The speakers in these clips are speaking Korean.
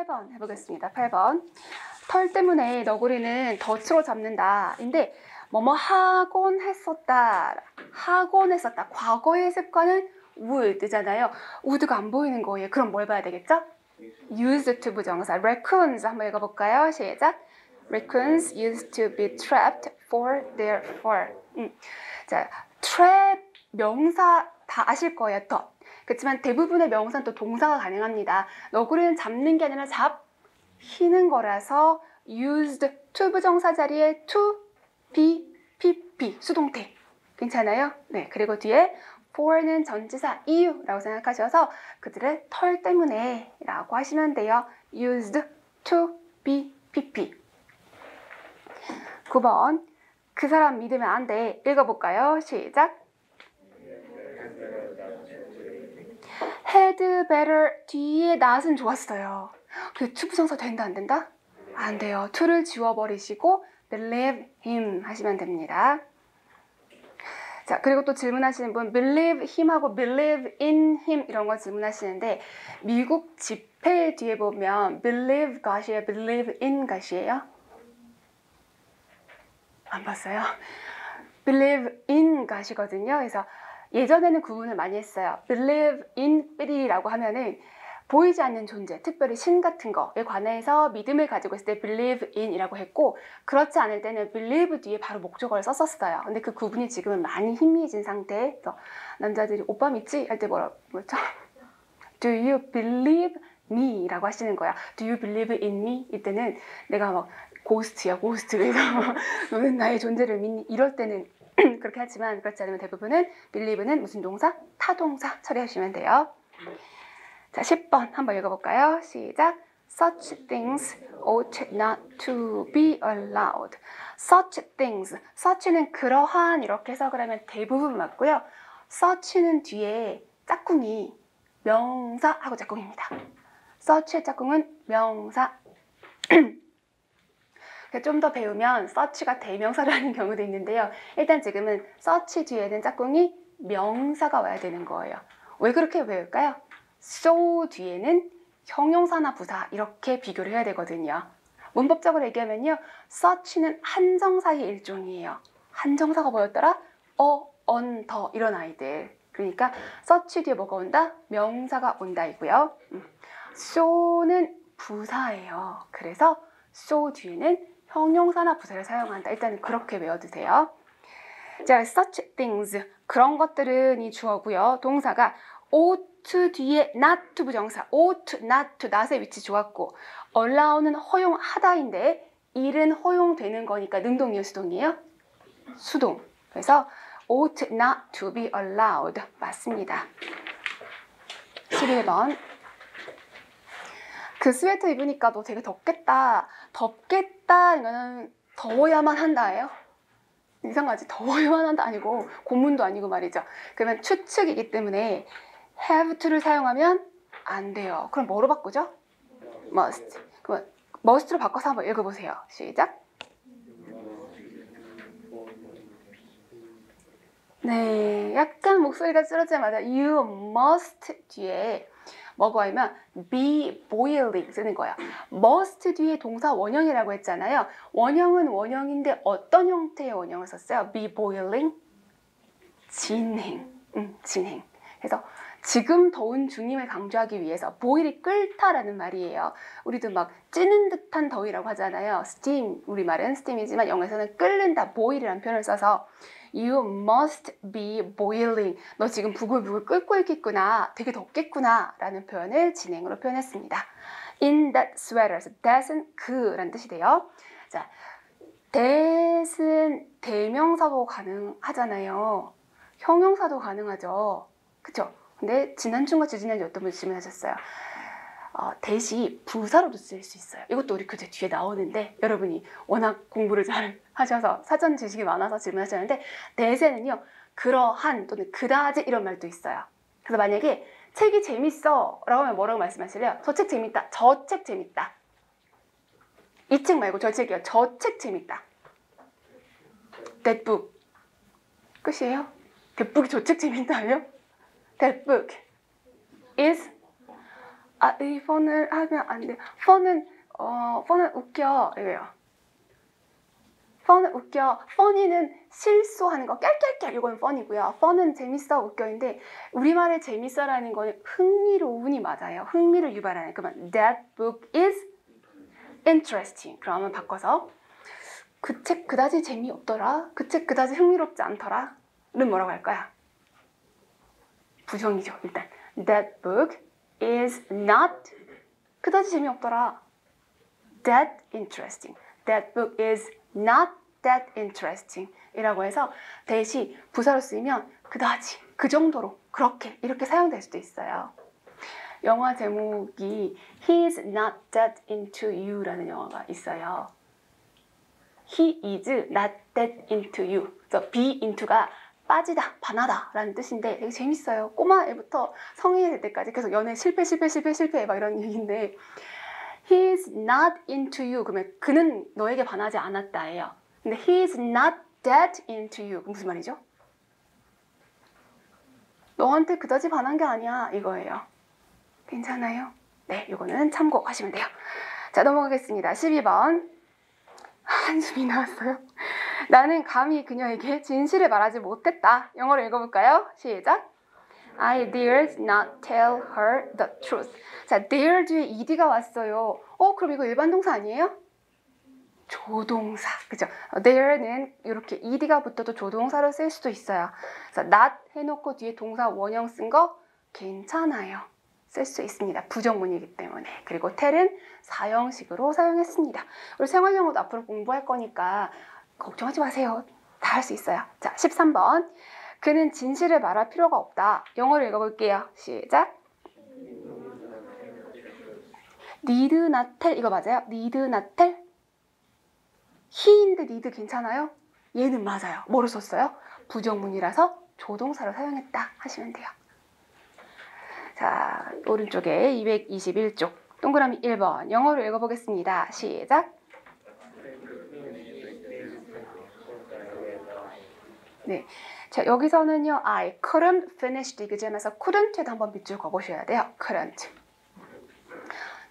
8번 해보겠습니다. 8번. 털 때문에 너구리는 덫으로 잡는다. 인데 뭐뭐 하곤 했었다. 하곤 했었다. 과거의 습관은 would잖아요. would가 안 보이는 거예요. 그럼 뭘 봐야 되겠죠? used to 부정사. raccoons 한번 읽어볼까요? 시작. Raccoons used to be trapped for their fur. 자, trap 명사 다 아실 거예요. 덫. 그렇지만 대부분의 명사는 또 동사가 가능합니다. 너구리는 잡는 게 아니라 잡히는 거라서 used to 부정사 자리에 to, be, pp 수동태. 괜찮아요? 네. 그리고 뒤에 for는 전치사 이유라고 생각하셔서 그들의 털 때문에 라고 하시면 돼요. used to be pp. 9번. 그 사람 믿으면 안 돼. 읽어볼까요? 시작. had better 뒤에 not은 좋았어요. 그 to 부정사 된다 안 된다? 안 돼요. to를 지워버리시고 believe him 하시면 됩니다. 자, 그리고 또 질문하시는 분 believe him하고 believe in him 이런 거 질문하시는데 미국 집회 뒤에 보면 believe God이에요? believe in God이에요? 안 봤어요? believe in God이거든요. 그래서 예전에는 구분을 많이 했어요. believe in Bill이라고 하면은 보이지 않는 존재, 특별히 신 같은 거에 관해서 믿음을 가지고 있을 때 believe in 이라고 했고 그렇지 않을 때는 believe 뒤에 바로 목적어를 썼었어요. 근데 그 구분이 지금은 많이 희미해진 상태에서 남자들이 오빠 믿지? 할 때 뭐였죠? Do you believe me? 라고 하시는 거야. Do you believe in me? 이때는 내가 막 고스트야 고스트 그래서 너는 나의 존재를 믿니? 이럴 때는 그렇게 하지만 그렇지 않으면 대부분은 believe는 무슨 동사? 타동사 처리하시면 돼요. 자, 10번 한번 읽어볼까요? 시작. Such things ought not to be allowed. Such things. such는 그러한 이렇게 해석을 하면 대부분 맞고요. such는 뒤에 짝꿍이 명사하고 짝꿍입니다. such의 짝꿍은 명사. 좀 더 배우면 such가 대명사를 하는 경우도 있는데요. 일단 지금은 such 뒤에는 짝꿍이 명사가 와야 되는 거예요. 왜 그렇게 배울까요? so 뒤에는 형용사나 부사 이렇게 비교를 해야 되거든요. 문법적으로 얘기하면요. such는 한정사의 일종이에요. 한정사가 뭐였더라? on, 더 이런 아이들. 그러니까 such 뒤에 뭐가 온다? 명사가 온다이고요. so는 부사예요. 그래서 so 뒤에는 형용사나 부사를 사용한다. 일단 그렇게 외워두세요. 자, such things 그런 것들은 이 주어고요. 동사가 ought 뒤에 not to 부정사 ought, not to not의 위치 좋았고 allow는 허용하다인데 일은 허용되는 거니까 능동이에요? 수동이에요? 수동. 그래서 ought not to be allowed 맞습니다. 11번 그 스웨터 입으니까 너 되게 덥겠다. 덥겠다 이거는 더워야만 한다예요? 이상하지? 더워야만 한다 아니고 고문도 아니고 말이죠. 그러면 추측이기 때문에 have to를 사용하면 안 돼요. 그럼 뭐로 바꾸죠? must. 그럼 must로 바꿔서 한번 읽어보세요. 시작. 네, 약간 목소리가 쓰러지자마자 you must 뒤에 뭐가 하면 be boiling 쓰는 거야. must 뒤에 동사 원형이라고 했잖아요. 원형은 원형인데 어떤 형태의 원형을 썼어요? be boiling? 진행. 진행. 그래서 지금 더운 중임을 강조하기 위해서 boil이 끓다라는 말이에요. 우리도 막 찌는 듯한 더위라고 하잖아요. steam, 우리말은 steam이지만 영어에서는 끓는다, boil이라는 표현을 써서 You must be boiling. 너 지금 부글부글 끓고 있겠구나. 되게 덥겠구나. 라는 표현을 진행으로 표현했습니다. In that sweater. that은 그라는 뜻이 돼요. 자, that은 대명사도 가능하잖아요. 형용사도 가능하죠. 그쵸? 근데 지난주인가 주지난주 어떤 분이 질문하셨어요. that이 부사로도 쓸 수 있어요. 이것도 우리 교재 뒤에 나오는데 여러분이 워낙 공부를 잘 하셔서 사전 지식이 많아서 질문하셨는데 that에는요 그러한 또는 그다지 이런 말도 있어요. 그래서 만약에 책이 재밌어 라고 하면 뭐라고 말씀하실래요? 저 책 재밌다. 저 책 재밌다. 이 책 말고 저 책이요. 저 책 재밌다. That book. 끝이에요? That book이 저 책 재밌다요? That book is 아, 이 펀을 하면 안 돼. 펀은 웃겨. 이래요. 펀은 웃겨. funny는 실수하는 거, 깔깔깔 이건 fun이고요. fun은 재밌어, 웃겨인데 우리말의 재밌어라는 거는 흥미로운이 맞아요. 흥미를 유발하는. 그러면 that book is interesting. 그러면 바꿔서 그 책 그다지 재미없더라. 그 책 그다지 흥미롭지 않더라. 는 뭐라고 할까요? 부정이죠. 일단 that book is not 그다지 재미없더라. that interesting. That book is not that interesting 이라고 해서 대시 부사로 쓰이면 그다지, 그 정도로, 그렇게 이렇게 사용될 수도 있어요. 영화 제목이 He is not that into you 라는 영화가 있어요. He is not that into you. 그래서 be into가 빠지다, 반하다 라는 뜻인데 되게 재밌어요. 꼬마 애부터 성인이 될 때까지 계속 연애 실패 막 이런 얘기인데 He is not into you. 그러면 그는 너에게 반하지 않았다예요. 근데 he is not that into you. 무슨 말이죠? 너한테 그다지 반한 게 아니야 이거예요. 괜찮아요? 네, 이거는 참고하시면 돼요. 자, 넘어가겠습니다. 12번. 한숨이 나왔어요. 나는 감히 그녀에게 진실을 말하지 못했다. 영어로 읽어볼까요? 시작. I dared not tell her the truth. 자, dare 뒤에 ed가 왔어요. 그럼 이거 일반 동사 아니에요? 조동사. 그죠? dare는 이렇게 ed가 붙어도 조동사로 쓸 수도 있어요. 그래서 not 해놓고 뒤에 동사 원형 쓴 거 괜찮아요. 쓸 수 있습니다. 부정문이기 때문에. 그리고 tell은 사형식으로 사용했습니다. 우리 생활영어도 앞으로 공부할 거니까 걱정하지 마세요. 다 할 수 있어요. 자, 13번. 그는 진실을 말할 필요가 없다. 영어로 읽어볼게요. 시작. need not tell 이거 맞아요? need not tell? he인데 need 괜찮아요? 얘는 맞아요. 뭐로 썼어요? 부정문이라서 조동사로 사용했다 하시면 돼요. 자, 오른쪽에 221쪽 동그라미 1번 영어로 읽어보겠습니다. 시작. 네, 자 여기서는요 I couldn't finish the exam에서 couldn't에도 한번 밑줄 그어보셔야 돼요. couldn't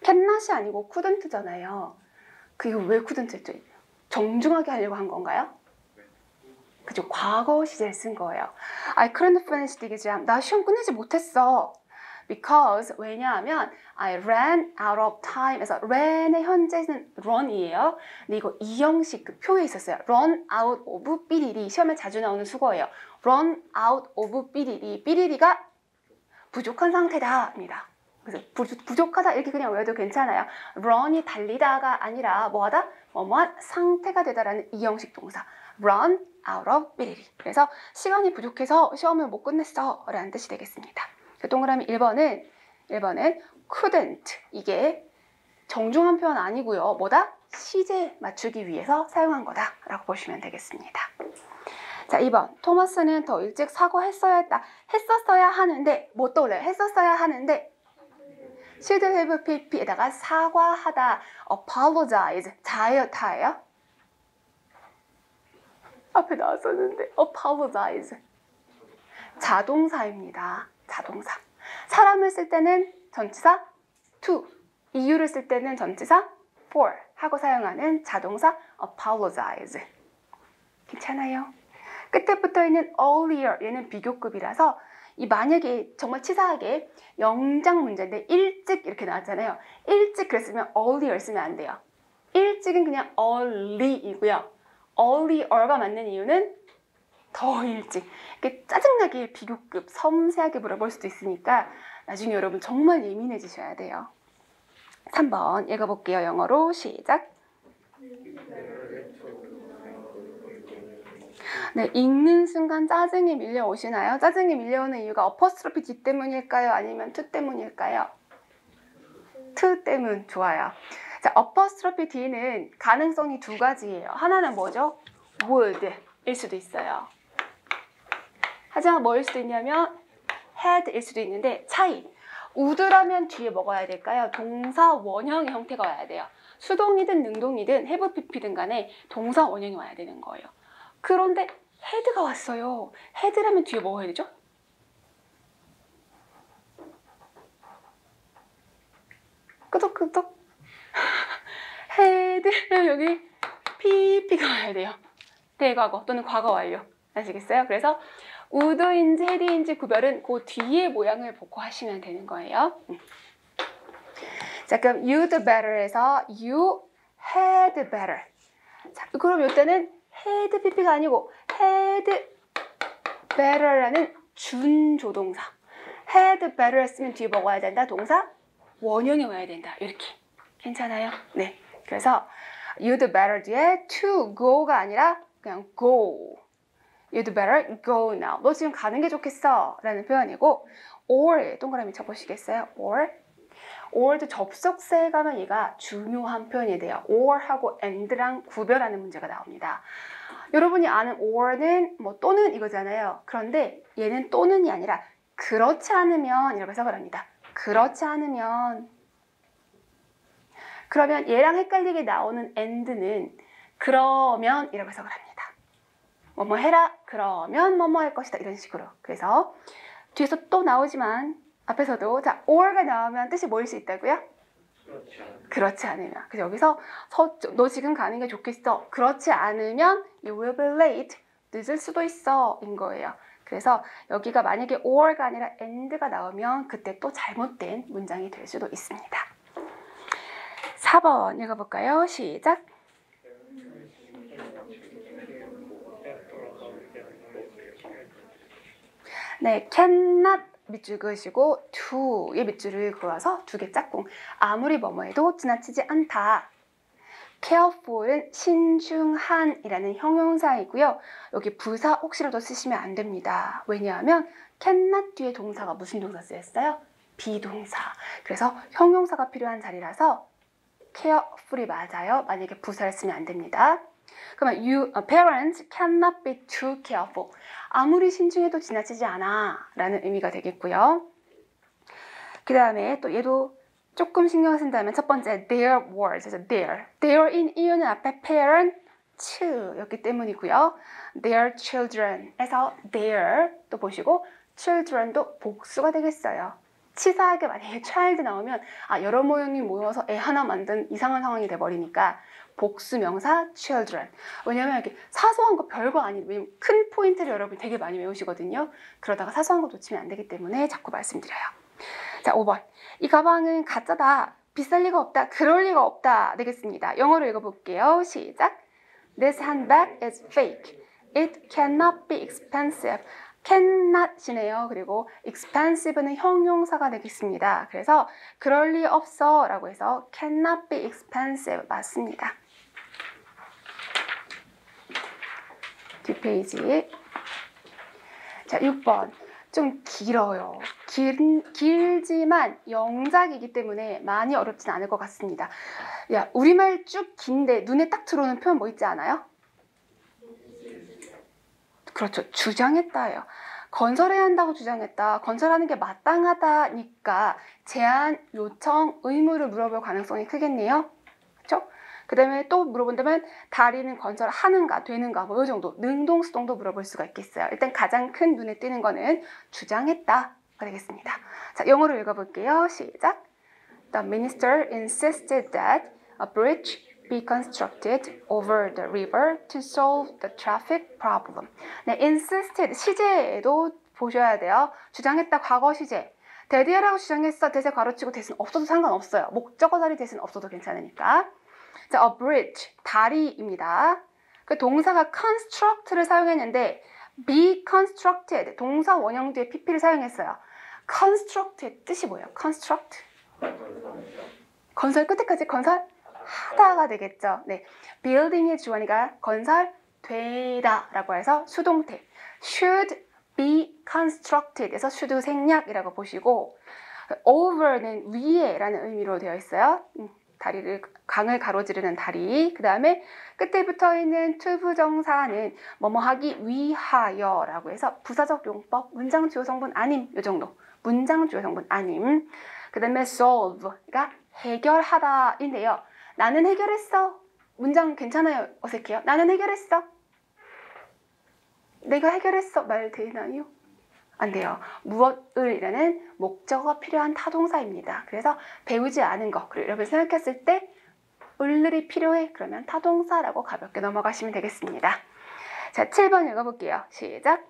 cannot이 아니고 couldn't잖아요. 그게 왜 couldn't 했죠? 정중하게 하려고 한 건가요? 그죠? 과거 시제를 쓴 거예요. I couldn't finish the exam. 나 시험 끝내지 못했어. Because 왜냐하면 I ran out of time. 그래서 ran의 현재는 run이에요. 근데 이거 이 형식 그 표에 있었어요. run out of 삐리리. 시험에 자주 나오는 수거예요. run out of 삐리리. 삐리리가 부족한 상태다입니다. 그래서 부족하다 이렇게 그냥 외워도 괜찮아요. run이 달리다가 아니라 뭐하다? 뭐뭐한 상태가 되다라는 이 형식 동사. run out of 삐리리. 그래서 시간이 부족해서 시험을 못 끝냈어 라는 뜻이 되겠습니다. 동그라미 1번은 couldn't 이게 정중한 표현 아니고요. 뭐다? 시제 맞추기 위해서 사용한 거다라고 보시면 되겠습니다. 자, 2번. 토마스는 더 일찍 사과했어야 했었어야 하는데 뭐 떠올려요? 했었어야 하는데 should have pp에다가 사과하다 apologize 자예요? 앞에 나왔었는데 apologize 자동사입니다. 자동사. 사람을 쓸 때는 전치사 to, 이유를 쓸 때는 전치사 for 하고 사용하는 자동사 apologize. 괜찮아요? 끝에 붙어있는 earlier, 얘는 비교급이라서 이 만약에 정말 치사하게 영장 문제인데 일찍 이렇게 나왔잖아요. 일찍 그랬으면 earlier 쓰면 안 돼요. 일찍은 그냥 early이고요. earlier가 맞는 이유는 더 일찍. 이렇게 짜증나게 비교급 섬세하게 물어볼 수도 있으니까 나중에 여러분 정말 예민해지셔야 돼요. 3번 읽어볼게요. 영어로 시작. 네, 읽는 순간 짜증이 밀려오시나요? 짜증이 밀려오는 이유가 어퍼스트로피 D 때문일까요? 아니면 to 때문일까요? to 때문. 좋아요. 자, 어퍼스트로피 D는 가능성이 두 가지예요. 하나는 뭐죠? would 일 수도 있어요. 하지만 뭐일 수도 있냐면 had일 수도 있는데 차이. would라면 뒤에 뭐가 와야 될까요? 동사 원형의 형태가 와야 돼요. 수동이든 능동이든 have pp든 간에 동사 원형이 와야 되는 거예요. 그런데 had가 왔어요. had라면 뒤에 뭐가 해야 되죠? 끄덕. had 여기 pp가 와야 돼요. 대과거 또는 과거 완료. 아시겠어요? 그래서 would인지 had인지 구별은 그 뒤에 모양을 보고 하시면 되는 거예요. 자, 그럼 you'd better에서 you had better. 자, 그럼 이때는 had pp가 아니고 had better라는 준조동사. had better 했으면 뒤에 뭐가 와야 된다? 동사 원형이 와야 된다. 이렇게. 괜찮아요? 네. 그래서 you'd better 뒤에 to go가 아니라 그냥 go. You'd better go now. 너 지금 가는 게 좋겠어 라는 표현이고 or 동그라미 쳐보시겠어요? or도 접속사에 가면 얘가 중요한 표현이 돼요. or하고 and랑 구별하는 문제가 나옵니다. 여러분이 아는 or는 뭐 또는 이거잖아요. 그런데 얘는 또는이 아니라 그렇지 않으면 이라고 해석을 합니다. 그렇지 않으면 그러면 얘랑 헷갈리게 나오는 and는 그러면 이라고 해석을 합니다. 뭐뭐 해라 그러면 뭐뭐 할 것이다 이런 식으로. 그래서 뒤에서 또 나오지만 앞에서도 자 or가 나오면 뜻이 뭐일 수 있다고요? 그렇지 않으면. 그래서 여기서 너 지금 가는 게 좋겠어. 그렇지 않으면 you will be late. 늦을 수도 있어 인 거예요. 그래서 여기가 만약에 or가 아니라 and가 나오면 그때 또 잘못된 문장이 될 수도 있습니다. 4번 읽어볼까요? 시작. 네, cannot 밑줄 그으시고 to의 밑줄을 그어서 두 개 짝꿍. 아무리 뭐뭐해도 지나치지 않다. careful은 신중한이라는 형용사이고요. 여기 부사 혹시라도 쓰시면 안 됩니다. 왜냐하면 cannot 뒤에 동사가 무슨 동사 쓰였어요? 비동사. 그래서 형용사가 필요한 자리라서 careful이 맞아요. 만약에 부사를 쓰면 안 됩니다. 그러면 parents cannot be too careful. 아무리 신중해도 지나치지 않아 라는 의미가 되겠고요. 그 다음에 또 얘도 조금 신경 쓴다면 첫 번째 their words, 그래서 there인 이유는 앞에 parent였기 때문이고요. their children에서 their 또 보시고 children도 복수가 되겠어요. 치사하게 만약에 child 나오면 여러 모형이 모여서 애 하나 만든 이상한 상황이 돼버리니까 복수 명사 children. 왜냐면 이렇게 사소한 거 별거 아닌 큰 포인트를 여러분 되게 많이 외우시거든요. 그러다가 사소한 거 놓치면 안 되기 때문에 자꾸 말씀드려요. 자, 5번. 이 가방은 가짜다. 비쌀 리가 없다. 그럴 리가 없다. 되겠습니다. 영어로 읽어볼게요. 시작. This handbag is fake. It cannot be expensive. cannot이네요. 그리고 expensive는 형용사가 되겠습니다. 그래서 그럴 리 없어 라고 해서 cannot be expensive 맞습니다. 뒷페이지. 자, 6번. 좀 길어요. 길지만 영작이기 때문에 많이 어렵진 않을 것 같습니다. 야, 우리말 쭉 긴데 눈에 딱 들어오는 표현 뭐 있지 않아요? 그렇죠. 주장했다예요. 건설해야 한다고 주장했다. 건설하는 게 마땅하다니까 제안, 요청, 의무를 물어볼 가능성이 크겠네요. 그렇죠? 그 다음에 또 물어본다면 다리는 건설하는가 되는가 뭐 이 정도 능동수동도 물어볼 수가 있겠어요. 일단 가장 큰 눈에 띄는 거는 주장했다가 되겠습니다. 자, 영어로 읽어볼게요. 시작. The minister insisted that a bridge be constructed over the river to solve the traffic problem. 네, insisted 시제에도 보셔야 돼요. 주장했다 과거 시제. 대대라고 주장했어. 대세 가로치고 대신 없어도 상관없어요. 목적어 자리 대신 없어도 괜찮으니까. 자, a bridge 다리입니다. 그 동사가 construct를 사용했는데 be constructed 동사 원형 뒤에 pp를 사용했어요. construct의 뜻이 뭐예요? construct 건설 끝에까지 건설하다가 되겠죠. 네, building의 주어니까 건설되다라고 해서 수동태 should be constructed 에서 should 생략이라고 보시고 over는 위에라는 의미로 되어 있어요. 다리를 강을 가로지르는 다리. 그 다음에 끝에 붙어있는 to 부정사는 뭐뭐 하기 위하여라고 해서 부사적 용법 문장 주어 성분 아님 요 정도 문장 주어 성분 아님. 그 다음에 solve가 해결하다인데요. 나는 해결했어. 문장 괜찮아요? 어색해요? 나는 해결했어. 내가 해결했어. 말 되나요? 안 돼요. 무엇을이라는 목적어가 필요한 타동사입니다. 그래서 배우지 않은 거, 그리고 여러분 생각했을 때 을이 필요해? 그러면 타동사라고 가볍게 넘어가시면 되겠습니다. 자, 7번 읽어볼게요. 시작.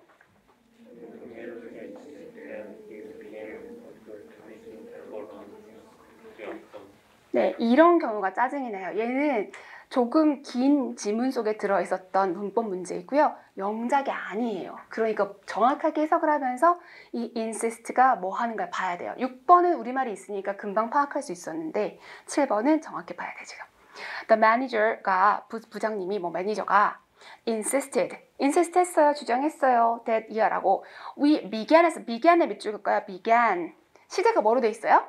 네, 이런 경우가 짜증이 나요. 얘는 조금 긴 지문 속에 들어있었던 문법 문제이고요. 영작이 아니에요. 그러니까 정확하게 해석을 하면서 이 insist가 뭐 하는 걸 봐야 돼요. 6번은 우리말이 있으니까 금방 파악할 수 있었는데 7번은 정확히 봐야 되죠. The manager가 부장님이 매니저가 insisted 했어요. 주장했어요. that year라고 we began에서 began에 밑줄 긋고요. began 시제가 뭐로 돼 있어요?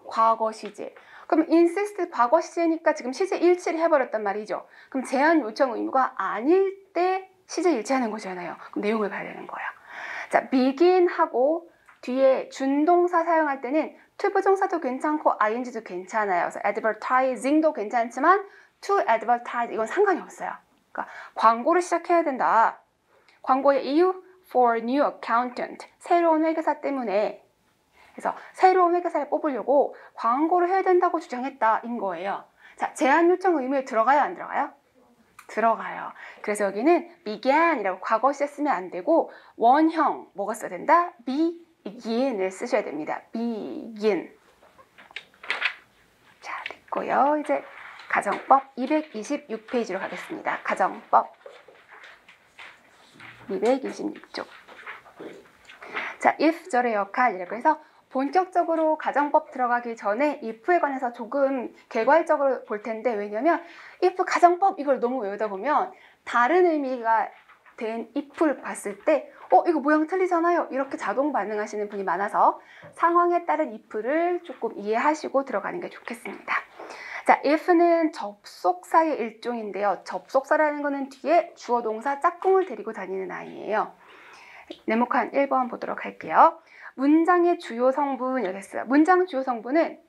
과거 시제. 그럼 insist 과거 시제니까 지금 시제 일치를 해버렸단 말이죠. 그럼 제한 요청 의무가 아닐 때 시제 일치하는 거잖아요. 그럼 내용을 봐야 되는 거예요. 자, begin하고 뒤에 준동사 사용할 때는 to 부정사도 괜찮고 ing도 괜찮아요. 그래서 advertising도 괜찮지만 to advertise 이건 상관이 없어요. 그러니까 광고를 시작해야 된다. 광고의 이유 for new accountant 새로운 회계사 때문에. 그래서 새로운 회계사를 뽑으려고 광고를 해야 된다고 주장했다인 거예요. 자, 제한 요청 의무에 들어가요, 안 들어가요? 들어가요. 그래서 여기는 began이라고 과거 시제 쓰면 안 되고 원형 뭐가 써야 된다? begin을 쓰셔야 됩니다. begin. 자, 됐고요. 이제 가정법 226페이지로 가겠습니다. 가정법 226쪽. 자, if 절의 역할이라고 해서 본격적으로 가정법 들어가기 전에 if에 관해서 조금 개괄적으로 볼 텐데 왜냐면 if 가정법 이걸 너무 외우다 보면 다른 의미가 된 if를 봤을 때 이거 모양 틀리잖아요. 이렇게 자동 반응하시는 분이 많아서 상황에 따른 if를 조금 이해하시고 들어가는 게 좋겠습니다. 자, if는 접속사의 일종인데요. 접속사라는 거는 뒤에 주어 동사 짝꿍을 데리고 다니는 아이예요. 네모칸 1번 보도록 할게요. 문장의 주요 성분 여기 있어요. 문장 주요 성분은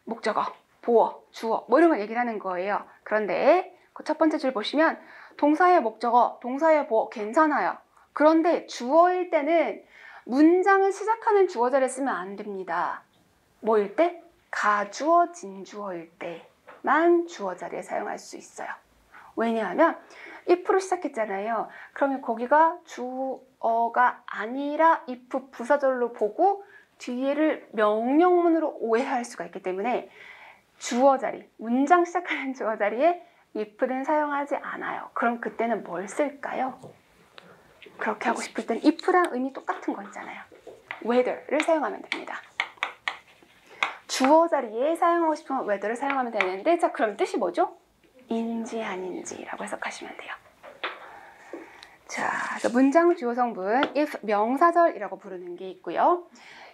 목적어, 보어, 주어 뭐 이런 걸 얘기를 하는 거예요. 그런데 그 첫 번째 줄 보시면 동사의 목적어, 동사의 보어 괜찮아요. 그런데 주어일 때는 문장을 시작하는 주어자를 쓰면 안 됩니다. 뭐일 때? 가주어, 진주어일 때만 주어자리에 사용할 수 있어요. 왜냐하면 if로 시작했잖아요. 그러면 거기가 주어가 아니라 if 부사절로 보고 뒤에를 명령문으로 오해할 수가 있기 때문에 주어 자리, 문장 시작하는 주어 자리에 if는 사용하지 않아요. 그럼 그때는 뭘 쓸까요? 그렇게 하고 싶을 땐 if랑 의미 똑같은 거 있잖아요. whether를 사용하면 됩니다. 주어 자리에 사용하고 싶으면 whether를 사용하면 되는데 자, 그럼 뜻이 뭐죠? 인지 아닌지라고 해석하시면 돼요. 자, 그래서 문장 주요 성분 if 명사절이라고 부르는 게 있고요.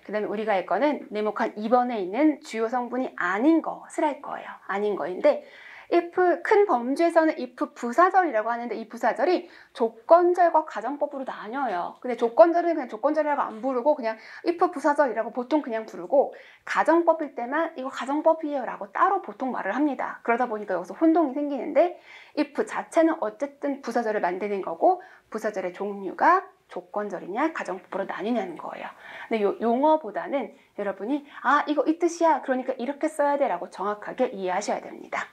그 다음에 우리가 할 거는 네모칸 2번에 있는 주요 성분이 아닌 것을 할 거예요. 아닌 거인데 if 큰 범주에서는 if 부사절이라고 하는데 이 부사절이 조건절과 가정법으로 나뉘어요. 근데 조건절은 그냥 조건절이라고 안 부르고 그냥 if 부사절이라고 보통 그냥 부르고 가정법일 때만 이거 가정법이에요 라고 따로 보통 말을 합니다. 그러다 보니까 여기서 혼동이 생기는데 if 자체는 어쨌든 부사절을 만드는 거고 부사절의 종류가 조건절이냐 가정법으로 나뉘냐는 거예요. 근데 요 용어보다는 여러분이 이거 이 뜻이야 그러니까 이렇게 써야 돼 라고 정확하게 이해하셔야 됩니다.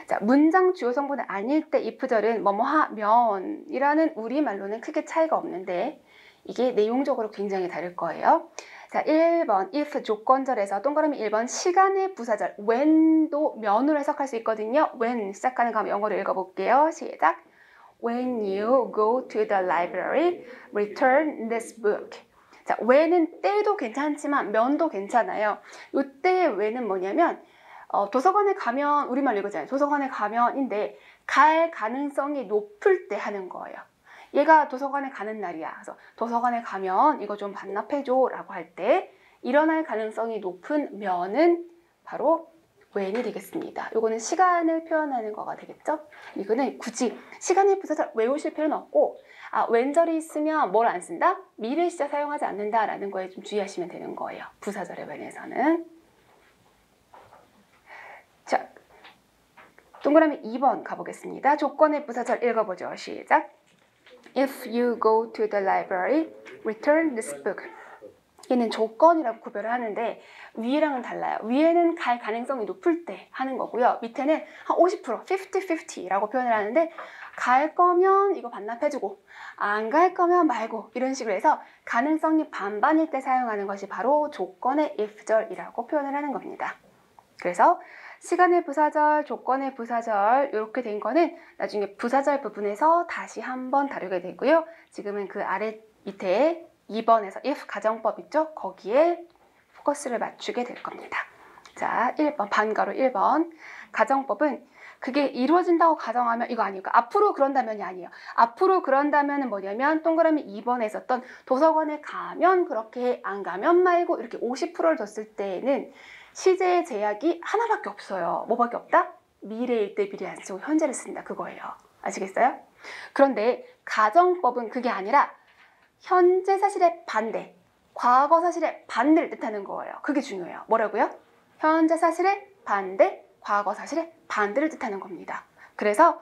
자, 문장 주요 성분이 아닐 때 if절은 뭐뭐하면이라는 우리말로는 크게 차이가 없는데 이게 내용적으로 굉장히 다를 거예요. 자, 1번 if 조건절에서 동그라미 1번 시간의 부사절 when도 면으로 해석할 수 있거든요. when 시작하는 거 한번 영어로 읽어볼게요. 시작. When you go to the library, return this book. 자, when은 때도 괜찮지만 면도 괜찮아요. 이때의 when은 뭐냐면 도서관에 가면 우리말 이거잖아요. 도서관에 가면인데 갈 가능성이 높을 때 하는 거예요. 얘가 도서관에 가는 날이야. 그래서 도서관에 가면 이거 좀 반납해줘 라고 할 때 일어날 가능성이 높은 면은 바로 when이 되겠습니다. 이거는 시간을 표현하는 거가 되겠죠? 이거는 굳이 시간의 부사절 외우실 필요는 없고 when절이 있으면 뭘 안 쓴다? 미래 시제 사용하지 않는다라는 거에 좀 주의하시면 되는 거예요. 부사절의 when에서는. 자, 동그라미 2번 가보겠습니다. 조건의 부사절 읽어보죠. 시작. If you go to the library, return this book. 얘는 조건이라고 구별을 하는데 위에랑은 달라요. 위에는 갈 가능성이 높을 때 하는 거고요. 밑에는 한 50%, 50-50라고 표현을 하는데 갈 거면 이거 반납해주고 안 갈 거면 말고 이런 식으로 해서 가능성이 반반일 때 사용하는 것이 바로 조건의 if절이라고 표현을 하는 겁니다. 그래서 시간의 부사절, 조건의 부사절 이렇게 된 거는 나중에 부사절 부분에서 다시 한번 다루게 되고요. 지금은 그 아래 밑에 2번에서 if 가정법 있죠? 거기에 포커스를 맞추게 될 겁니다. 자, 1번 반가로 1번 가정법은 그게 이루어진다고 가정하면 이거 아니고 앞으로 그런다면이 아니에요. 앞으로 그런다면은 뭐냐면 동그라미 2번에 있었던 도서관에 가면 그렇게 안 가면 말고 이렇게 50%를 뒀을 때에는 시제의 제약이 하나밖에 없어요. 뭐밖에 없다? 미래일 때 미래 안 쓰고 현재를 쓴다 그거예요. 아시겠어요? 그런데 가정법은 그게 아니라 현재 사실의 반대, 과거 사실의 반대를 뜻하는 거예요. 그게 중요해요. 뭐라고요? 현재 사실의 반대, 과거 사실의 반대를 뜻하는 겁니다. 그래서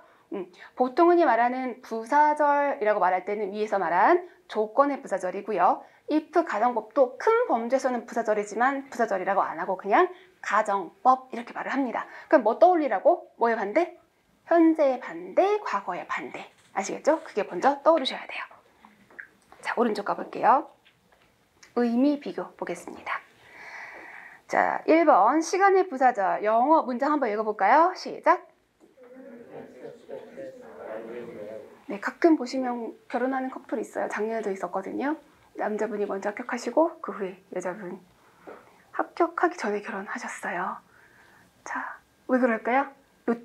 보통 흔히 말하는 부사절이라고 말할 때는 위에서 말한 조건의 부사절이고요. if 가정법도 큰 범주에서는 부사절이지만 부사절이라고 안 하고 그냥 가정법 이렇게 말을 합니다. 그럼 뭐 떠올리라고? 뭐의 반대? 현재의 반대, 과거의 반대. 아시겠죠? 그게 먼저 떠오르셔야 돼요. 자, 오른쪽 가볼게요. 의미 비교 보겠습니다. 자, 1번 시간의 부사절 영어 문장 한번 읽어볼까요? 시작. 네, 가끔 보시면 결혼하는 커플 있어요. 작년에도 있었거든요. 남자분이 먼저 합격하시고 그 후에 여자분 합격하기 전에 결혼하셨어요. 자, 왜 그럴까요?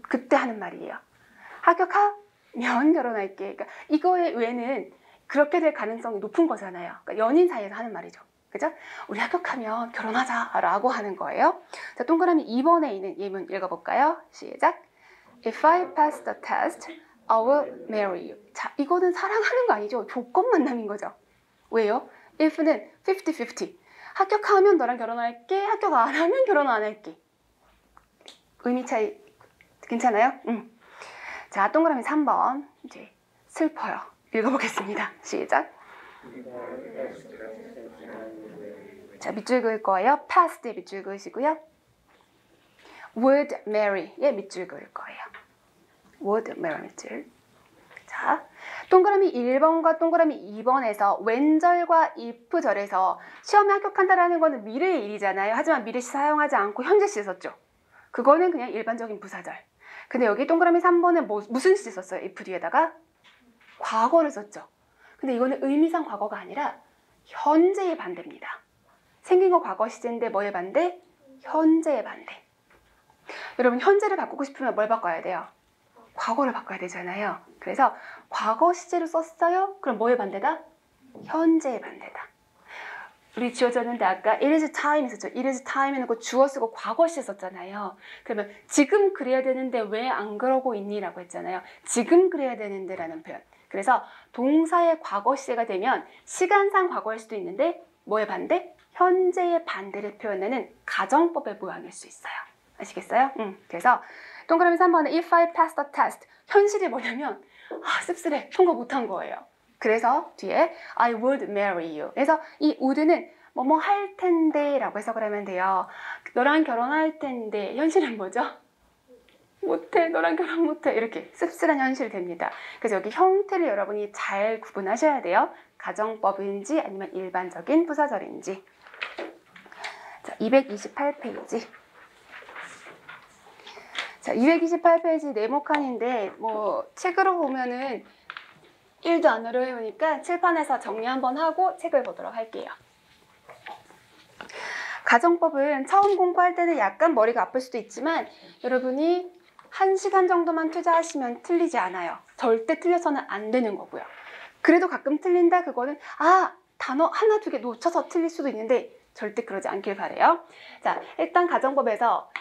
그때 하는 말이에요. 합격하면 결혼할게. 그러니까 이거의 외에는 그렇게 될 가능성이 높은 거잖아요. 그러니까 연인 사이에서 하는 말이죠. 그죠? 우리 합격하면 결혼하자라고 하는 거예요. 자, 동그라미 2번에 있는 예문 읽어볼까요? 시작. If I pass the test, I will marry you. 자, 이거는 사랑하는 거 아니죠? 조건 만남인 거죠. 왜요? if는 50-50. 합격하면 너랑 결혼할게. 합격 안 하면 결혼 안 할게. 의미 차이 괜찮아요? 자, 동그라미 3번. 이제 슬퍼요. 읽어보겠습니다. 시작. 자, 밑줄 그을 거예요. pass의 밑줄 그으시고요. would marry의 밑줄 그을 거예요. would marry 밑줄. 자, 동그라미 1번과 동그라미 2번에서 when절과 if절에서 시험에 합격한다라는 거는 미래의 일이잖아요. 하지만 미래시 사용하지 않고 현재시 썼죠. 그거는 그냥 일반적인 부사절. 근데 여기 동그라미 3번은 무슨 시 썼어요? if 뒤에다가 과거를 썼죠. 근데 이거는 의미상 과거가 아니라 현재의 반대입니다. 생긴 거 과거 시제인데 뭐의 반대? 현재의 반대. 여러분 현재를 바꾸고 싶으면 뭘 바꿔야 돼요? 과거를 바꿔야 되잖아요. 그래서 과거 시제로 썼어요? 그럼 뭐의 반대다? 현재의 반대다. 우리 지워졌는데 아까 it is time 있었죠. it is time 해놓고 주어 쓰고 과거 시제 썼잖아요. 그러면 지금 그래야 되는데 왜 안 그러고 있니? 라고 했잖아요. 지금 그래야 되는데 라는 표현. 그래서 동사의 과거 시제가 되면 시간상 과거일 수도 있는데 뭐의 반대? 현재의 반대를 표현하는 가정법의 모양일 수 있어요. 아시겠어요? 그래서 동그라미 3번에 if I pass the test 현실이 뭐냐면 씁쓸해 통과 못한 거예요. 그래서 뒤에 I would marry you. 그래서 이 would는 뭐뭐 할 텐데 라고 해석을 하면 돼요. 너랑 결혼할 텐데 현실은 뭐죠? 못해, 너랑 결혼 못해. 이렇게 씁쓸한 현실이 됩니다. 그래서 여기 형태를 여러분이 잘 구분하셔야 돼요. 가정법인지 아니면 일반적인 부사절인지. 자, 228페이지. 자, 228페이지 네모칸인데 뭐 책으로 보면은 1도 안 어려우니까 칠판에서 정리 한번 하고 책을 보도록 할게요. 가정법은 처음 공부할 때는 약간 머리가 아플 수도 있지만 여러분이 1시간 정도만 투자하시면 틀리지 않아요. 절대 틀려서는 안 되는 거고요. 그래도 가끔 틀린다 그거는 단어 하나 두 개 놓쳐서 틀릴 수도 있는데 절대 그러지 않길 바래요. 자, 일단 가정법에서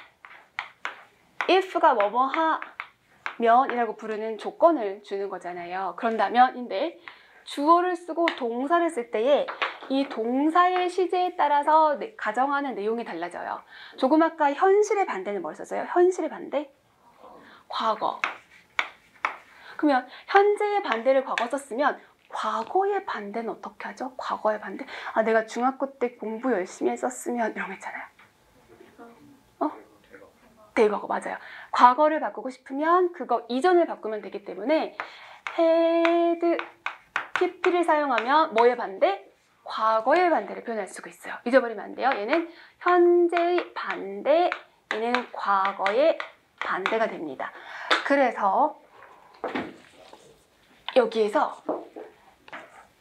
if가 뭐뭐 하면 이라고 부르는 조건을 주는 거잖아요. 그런다면인데 주어를 쓰고 동사를 쓸 때에 이 동사의 시제에 따라서 가정하는 내용이 달라져요. 조금 아까 현실의 반대는 뭘 썼어요? 현실의 반대? 과거. 그러면 현재의 반대를 과거 썼으면 과거의 반대는 어떻게 하죠? 과거의 반대? 아, 내가 중학교 때 공부 열심히 했었으면 이런 거 있잖아요. 대과거 맞아요. 과거를 바꾸고 싶으면 그거 이전을 바꾸면 되기 때문에 had, pp를 사용하면 뭐의 반대? 과거의 반대를 표현할 수가 있어요. 잊어버리면 안 돼요. 얘는 현재의 반대, 얘는 과거의 반대가 됩니다. 그래서 여기에서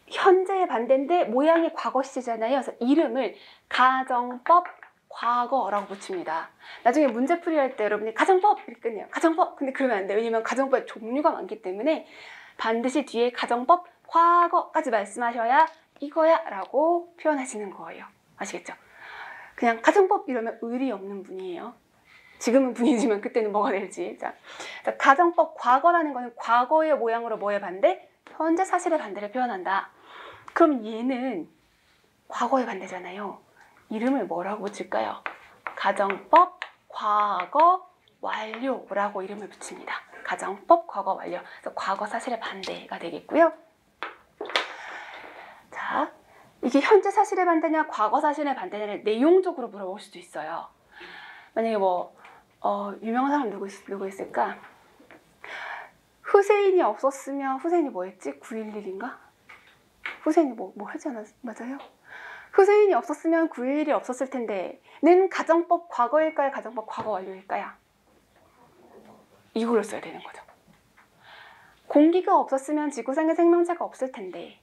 현재의 반대인데 모양이 과거 시제잖아요. 그래서 이름을 가정법 과거라고 붙입니다. 나중에 문제풀이 할 때 여러분이 가정법 이렇게 끝내요. 가정법. 근데 그러면 안 돼요. 왜냐면 가정법의 종류가 많기 때문에 반드시 뒤에 가정법 과거까지 말씀하셔야 이거야 라고 표현하시는 거예요. 아시겠죠? 그냥 가정법 이러면 의리 없는 분이에요. 지금은 분이지만 그때는 뭐가 될지. 자, 가정법 과거라는 거는 과거의 모양으로 뭐의 반대? 현재 사실의 반대를 표현한다. 그럼 얘는 과거의 반대잖아요. 이름을 뭐라고 붙일까요? 가정법 과거 완료라고 이름을 붙입니다. 가정법 과거 완료. 그래서 과거 사실의 반대가 되겠고요. 자, 이게 현재 사실의 반대냐 과거 사실의 반대냐를 내용적으로 물어볼 수도 있어요. 만약에 유명한 사람 누구 있을까? 후세인이 없었으면 후세인이 뭐 했지? 9.11인가? 후세인이 뭐 하지 않았 맞아요? 후세인이 없었으면 9.11이 없었을 텐데 는 가정법 과거일까요? 가정법 과거 완료일까요? 이거를 써야 되는 거죠. 공기가 없었으면 지구상에 생명체가 없을 텐데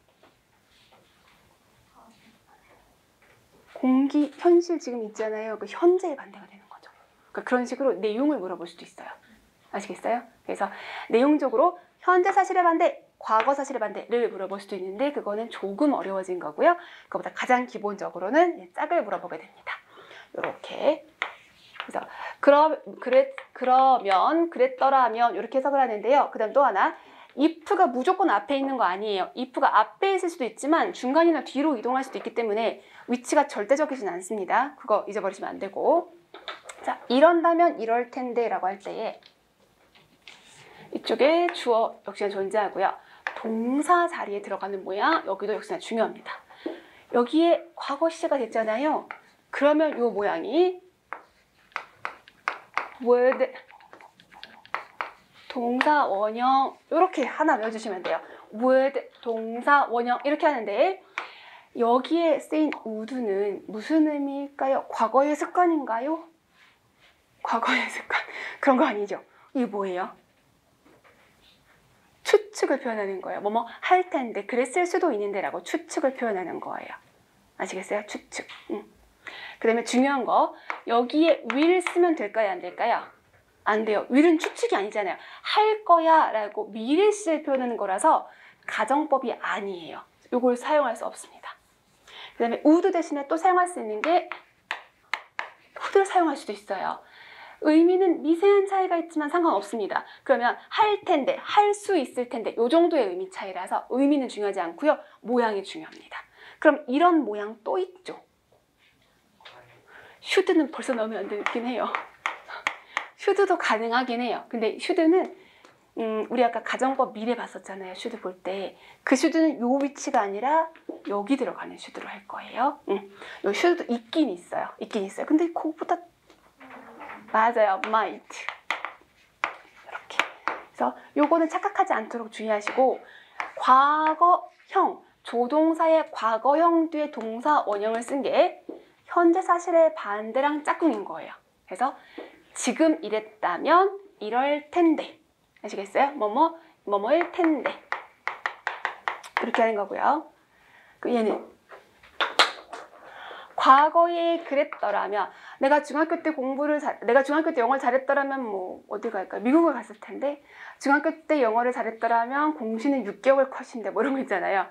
공기, 현실 지금 있잖아요. 그 현재의 반대가 되는 거죠. 그러니까 그런 식으로 내용을 물어볼 수도 있어요. 아시겠어요? 그래서 내용적으로 현재 사실의 반대, 과거 사실의 반대를 물어볼 수도 있는데 그거는 조금 어려워진 거고요. 그거보다 가장 기본적으로는 짝을 물어보게 됩니다. 이렇게. 그래서 그러면, 그랬더라면 이렇게 해석을 하는데요. 그 다음 또 하나. if가 무조건 앞에 있는 거 아니에요. if가 앞에 있을 수도 있지만 중간이나 뒤로 이동할 수도 있기 때문에 위치가 절대적이진 않습니다. 그거 잊어버리시면 안 되고. 자, 이런다면 이럴 텐데 라고 할 때에 이쪽에 주어 역시나 존재하고요. 동사 자리에 들어가는 모양 여기도 역시나 중요합니다. 여기에 과거 시제가 됐잖아요. 그러면 이 모양이 would 동사 원형 이렇게 하나 외워주시면 돼요. would 동사 원형 이렇게 하는데 여기에 쓰인 would는 무슨 의미일까요? 과거의 습관인가요? 과거의 습관 그런 거 아니죠. 이게 뭐예요? 추측을 표현하는 거예요. 뭐뭐 할 텐데 그랬을 수도 있는데 라고 추측을 표현하는 거예요. 아시겠어요? 추측. 그 다음에 중요한 거 여기에 will 쓰면 될까요? 안 될까요? 안 돼요. will은 추측이 아니잖아요. 할 거야 라고 미래 시를 표현하는 거라서 가정법이 아니에요. 이걸 사용할 수 없습니다. 그 다음에 would 대신에 또 사용할 수 있는 게 would를 사용할 수도 있어요. 의미는 미세한 차이가 있지만 상관없습니다. 그러면 할 텐데, 할 수 있을 텐데 이 정도의 의미 차이라서 의미는 중요하지 않고요. 모양이 중요합니다. 그럼 이런 모양 또 있죠. should는 벌써 넣으면 안 되긴 해요. should도 가능하긴 해요. 근데 should는 우리 아까 가정법 미래 봤었잖아요. should 볼 때. 그 should는 요 위치가 아니라 여기 들어가는 should로 할 거예요. 요 should도 있긴 있어요. 있긴 있어요. 근데 그거보다 맞아요. might. 이렇게. 그래서 요거는 착각하지 않도록 주의하시고 과거형, 조동사의 과거형 뒤에 동사 원형을 쓴 게 현재 사실의 반대랑 짝꿍인 거예요. 그래서 지금 이랬다면 이럴 텐데. 아시겠어요? 뭐뭐일 텐데. 그렇게 하는 거고요. 얘는 과거에 그랬더라면 내가 중학교 때 영어를 잘했더라면 뭐 어디 갈까요? 미국을 갔을 텐데 중학교 때 영어를 잘했더라면 공시는 6개월 컷인데 뭐 이런 거 있잖아요.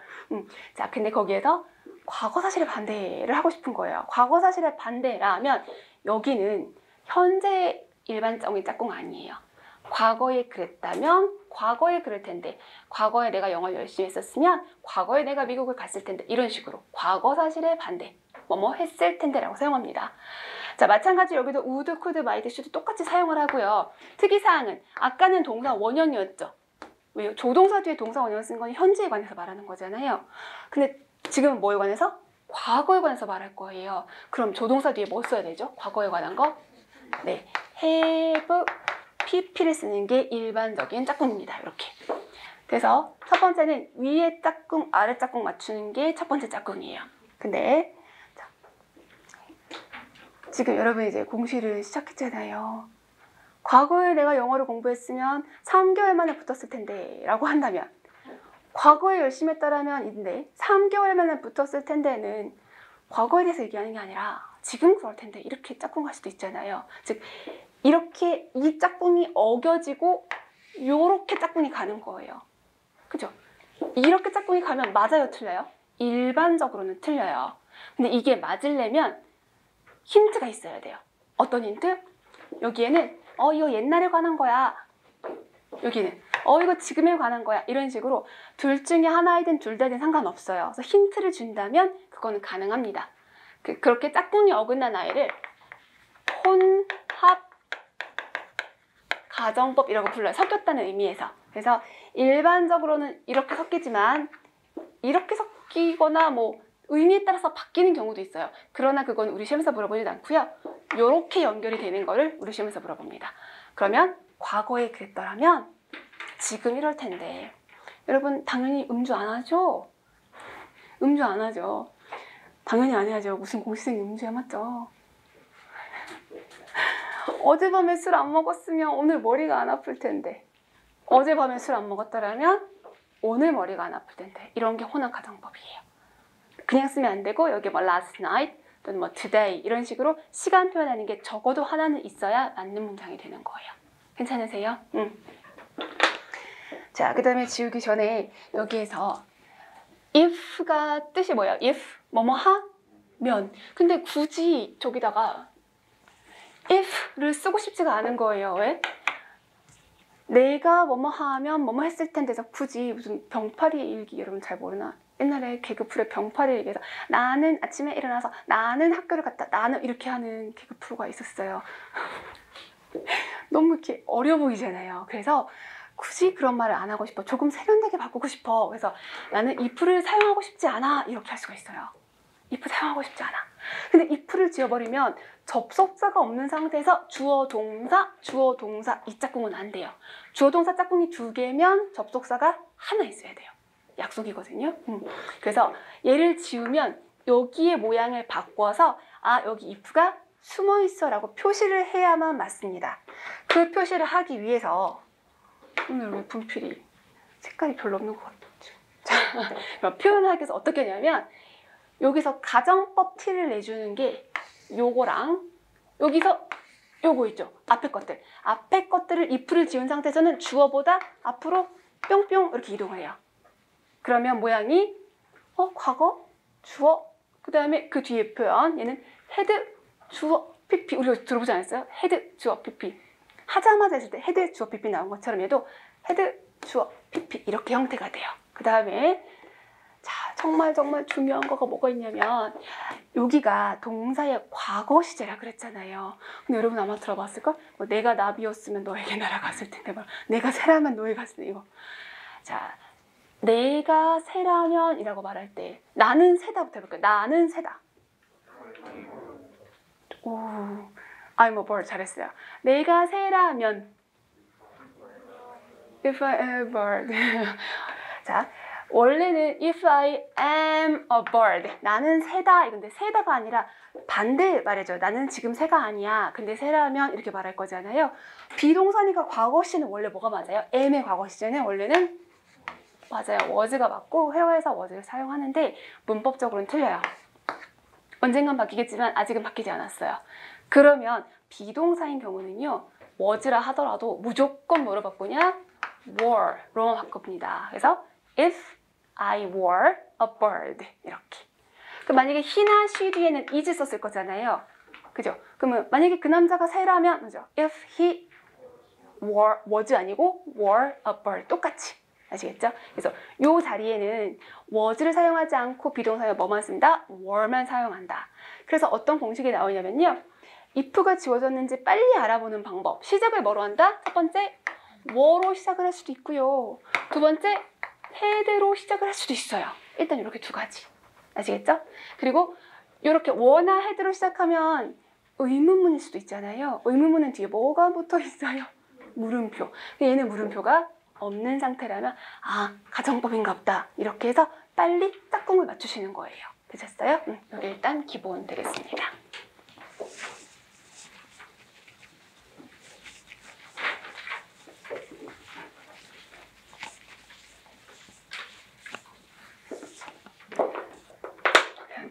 자, 근데 거기에서 과거 사실의 반대를 하고 싶은 거예요. 과거 사실의 반대라면 여기는 현재 일반적인 짝꿍 아니에요. 과거에 그랬다면 과거에 그럴 텐데 과거에 내가 영어를 열심히 했었으면 과거에 내가 미국을 갔을 텐데 이런 식으로 과거 사실의 반대 뭐뭐 했을 텐데 라고 사용합니다. 자, 마찬가지로 여기도 would, could, might, should 똑같이 사용을 하고요. 특이사항은 아까는 동사 원형이었죠. 왜요? 조동사 뒤에 동사 원형을 쓴 건 현재에 관해서 말하는 거잖아요. 근데 지금 뭐에 관해서? 과거에 관해서 말할 거예요. 그럼 조동사 뒤에 뭐 써야 되죠? 과거에 관한 거? 네, have, pp를 쓰는 게 일반적인 짝꿍입니다. 이렇게. 그래서 첫 번째는 위에 짝꿍, 아래 짝꿍 맞추는 게 첫 번째 짝꿍이에요. 근데 자, 지금 여러분이 이제 공시를 시작했잖아요. 과거에 내가 영어를 공부했으면 3개월 만에 붙었을 텐데 라고 한다면, 과거에 열심히 했다라면 인데 3개월 만에 붙었을 텐데는 과거에 대해서 얘기하는 게 아니라 지금 그럴 텐데 이렇게 짝꿍할 수도 있잖아요. 즉 이렇게 이 짝꿍이 어겨지고 요렇게 짝꿍이 가는 거예요. 그죠? 이렇게 짝꿍이 가면 맞아요, 틀려요? 일반적으로는 틀려요. 근데 이게 맞으려면 힌트가 있어야 돼요. 어떤 힌트? 여기에는 이거 옛날에 관한 거야. 여기는 이거 지금에 관한 거야. 이런 식으로 둘 중에 하나이든 둘 다든 상관없어요. 그래서 힌트를 준다면 그거는 가능합니다. 그렇게 짝꿍이 어긋난 아이를 혼합 가정법이라고 불러요. 섞였다는 의미에서. 그래서 일반적으로는 이렇게 섞이지만 이렇게 섞이거나 뭐 의미에 따라서 바뀌는 경우도 있어요. 그러나 그건 우리 시험에서 물어보진 않고요. 이렇게 연결이 되는 거를 우리 시험에서 물어봅니다. 그러면 과거에 그랬더라면 지금 이럴 텐데. 여러분 당연히 음주 안 하죠? 음주 안 하죠. 당연히 안 해야죠. 무슨 공시생이 음주야, 맞죠? 어젯밤에 술 안 먹었으면 오늘 머리가 안 아플 텐데. 어젯밤에 술 안 먹었더라면 오늘 머리가 안 아플 텐데. 이런 게 혼합 가정법이에요. 그냥 쓰면 안 되고 여기 뭐 last night 또는 뭐 today 이런 식으로 시간 표현하는 게 적어도 하나는 있어야 맞는 문장이 되는 거예요. 괜찮으세요? 자, 그 다음에 지우기 전에 여기에서 if가 뜻이 뭐예요? if 뭐뭐 하면. 근데 굳이 저기다가 if를 쓰고 싶지가 않은 거예요. 왜? 내가 뭐뭐 하면 뭐뭐 했을 텐데서 굳이 무슨 병파리 일기, 여러분 잘 모르나? 옛날에 개그프로에 병파리 일기에서 나는 아침에 일어나서 나는 학교를 갔다, 나는 이렇게 하는 개그 프로가 있었어요. 너무 이렇게 어려 보이잖아요. 그래서 굳이 그런 말을 안 하고 싶어. 조금 세련되게 바꾸고 싶어. 그래서 나는 if를 사용하고 싶지 않아. 이렇게 할 수가 있어요. if 사용하고 싶지 않아. 근데 if를 지워버리면 접속사가 없는 상태에서 주어, 동사 이 짝꿍은 안 돼요. 주어, 동사 짝꿍이 2개면 접속사가 하나 있어야 돼요. 약속이거든요. 그래서 얘를 지우면 여기의 모양을 바꿔서 여기 if가 숨어있어 라고 표시를 해야만 맞습니다. 그 표시를 하기 위해서 오늘 왜 분필이 색깔이 별로 없는 것 같죠? 자, 표현하기 위해서 어떻게 하냐면 여기서 가정법 티를 내주는 게 요거랑 여기서 요거 있죠? 앞에 것들을 if를 지운 상태에서는 주어보다 앞으로 뿅뿅 이렇게 이동을 해요. 그러면 모양이 과거, 주어, 그 다음에 그 뒤에 표현 얘는 헤드, 주어, pp. 우리가 들어보지 않았어요? 헤드, 주어, pp. 하자마자 했을 때 헤드, 주어, pp 나온 것처럼 얘도 헤드, 주어, pp 이렇게 형태가 돼요. 그 다음에 자, 정말 중요한 거가 뭐가 있냐면 여기가 동사의 과거 시제라 그랬잖아요. 근데 여러분 아마 들어봤을걸? 뭐 내가 나비였으면 너에게 날아갔을 텐데 내가 새라면 너에게 갔을 때 이거. 자, 내가 새라면 이라고 말할 때 나는 새다부터 해볼게요. 나는 새다. 오, I'm a bird. 잘했어요. 내가 새라면 If I am a bird. 자, 원래는 if I am a bird. 나는 새다. 이건데 새다가 아니라 반대 말이죠. 나는 지금 새가 아니야. 근데 새라면 이렇게 말할 거잖아요. 비동사니까 과거 시는 원래 뭐가 맞아요? am의 과거 시제는 원래는 맞아요. was가 맞고 회화에서 was를 사용하는데 문법적으로는 틀려요. 언젠간 바뀌겠지만 아직은 바뀌지 않았어요. 그러면 비동사인 경우는요. was라 하더라도 무조건 뭐로 바꾸냐? were로 바꿉니다. 그래서 if I were a bird 이렇게. 그럼 만약에 he나 she 뒤에는 is 썼을 거잖아요. 그죠? 그러면 만약에 그 남자가 새라면 그죠? If he was 아니고 were a bird 똑같이. 아시겠죠? 그래서 이 자리에는 was를 사용하지 않고 비동사에 뭐만 쓴다? were만 사용한다. 그래서 어떤 공식이 나오냐면요. if가 지워졌는지 빨리 알아보는 방법. 시작을 뭐로 한다? 첫 번째, 워로 시작을 할 수도 있고요. 두 번째, 헤드로 시작을 할 수도 있어요. 일단 이렇게 두 가지. 아시겠죠? 그리고 이렇게 워나 헤드로 시작하면 의문문일 수도 있잖아요. 의문문은 뒤에 뭐가 붙어 있어요? 물음표. 얘는 물음표가 없는 상태라면 아, 가정법인가 보다. 이렇게 해서 빨리 짝꿍을 맞추시는 거예요. 되셨어요? 이게 일단 기본 되겠습니다.